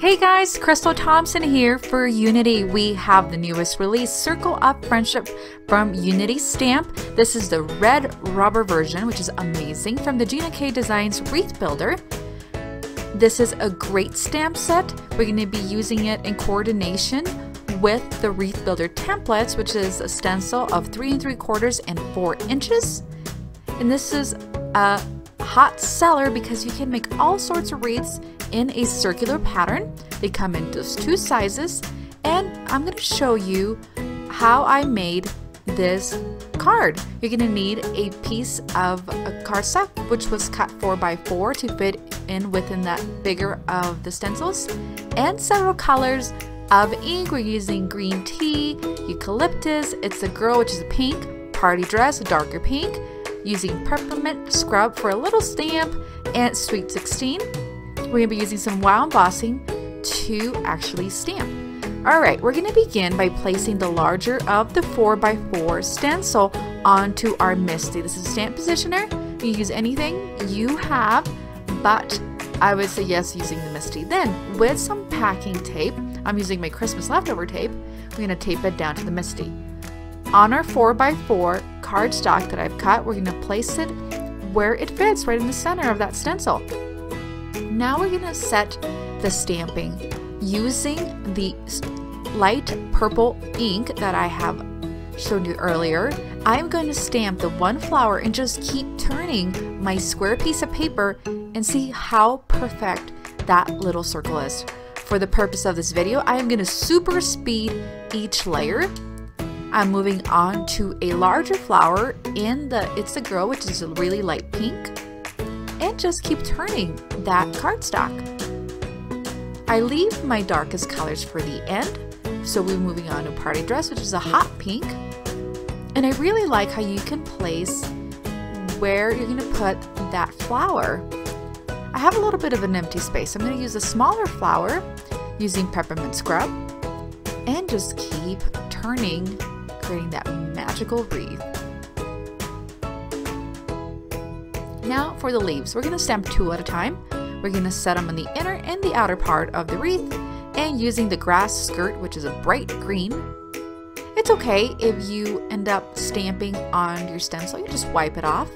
Hey guys, Crystal Thompson here for Unity. We have the newest release, Circle of Friendship from Unity Stamp. This is the red rubber version, which is amazing, from the Gina K Designs Wreath Builder. This is a great stamp set. We're going to be using it in coordination with the Wreath Builder templates, which is a stencil of 3 3/4 and 4 inches. And this is a hot seller because you can make all sorts of wreaths in a circular pattern. They come in just 2 sizes, and I'm going to show you how I made this card. You're going to need a piece of a cardstock which was cut 4 by 4 to fit in within that bigger of the stencils, and several colors of ink. We're using green tea, eucalyptus, it's a girl, which is a pink, party dress, a darker pink, using peppermint scrub for a little stamp, and sweet 16. We're going to be using some wow embossing to actually stamp. Alright, we're going to begin by placing the larger of the 4 by 4 stencil onto our Misty. This is a stamp positioner. You can use anything you have, but I would suggest using the Misty. Then, with some packing tape, I'm using my Christmas leftover tape, we're going to tape it down to the Misty. On our 4 by 4 cardstock that I've cut, we're going to place it where it fits, right in the center of that stencil. Now we're going to set the stamping using the light purple ink that I have shown you earlier. I'm going to stamp the one flower and just keep turning my square piece of paper and see how perfect that little circle is. For the purpose of this video, I am going to super speed each layer. I'm moving on to a larger flower in the It's a Girl, which is a really light pink, and just keep turning that cardstock. I leave my darkest colors for the end, so we're moving on to Party Dress, which is a hot pink. And I really like how you can place where you're going to put that flower. I have a little bit of an empty space. I'm going to use a smaller flower using peppermint scrub and just keep turning, creating that magical wreath. Now for the leaves, we're going to stamp 2 at a time. We're going to set them on the inner and the outer part of the wreath, and using the grass skirt, which is a bright green. It's okay if you end up stamping on your stencil, you just wipe it off.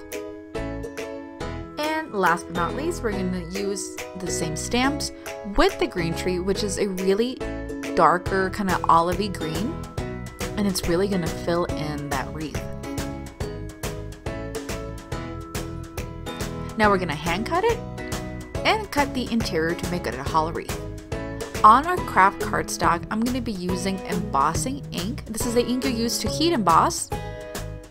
And last but not least, we're going to use the same stamps with the green tree, which is a really darker kind of olivey green, and it's really going to fill in that wreath. Now we're going to hand cut it and cut the interior to make it a hollow wreath. On our craft cardstock, I'm going to be using embossing ink. This is the ink you use to heat emboss.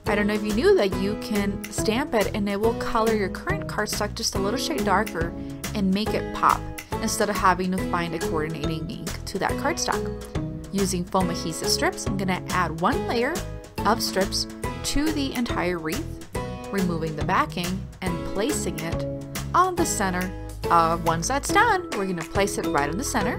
I don't know if you knew that you can stamp it and it will color your current cardstock just a little shade darker and make it pop, instead of having to find a coordinating ink to that cardstock. Using foam adhesive strips, I'm going to add 1 layer of strips to the entire wreath, removing the backing and placing it on the center. Once that's done, we're going to place it right in the center.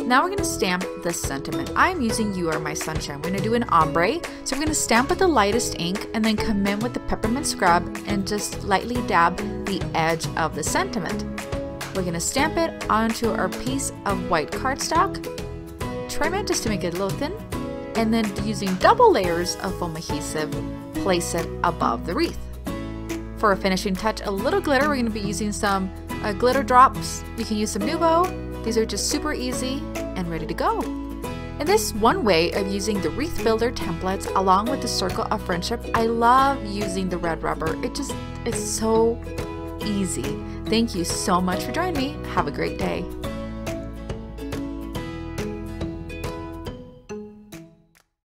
Now we're going to stamp this sentiment. I'm using You Are My Sunshine. We're going to do an ombre. So we're going to stamp with the lightest ink and then come in with the peppermint scrub and just lightly dab the edge of the sentiment. We're going to stamp it onto our piece of white cardstock, trim it just to make it a little thin, and then using double layers of foam adhesive, place it above the wreath. For a finishing touch, a little glitter. We're going to be using some glitter drops. You can use some Nuvo. These are just super easy and ready to go. And this one way of using the Wreath Builder templates along with the Circle of Friendship. I love using the red rubber. It's so easy. Thank you so much for joining me. Have a great day.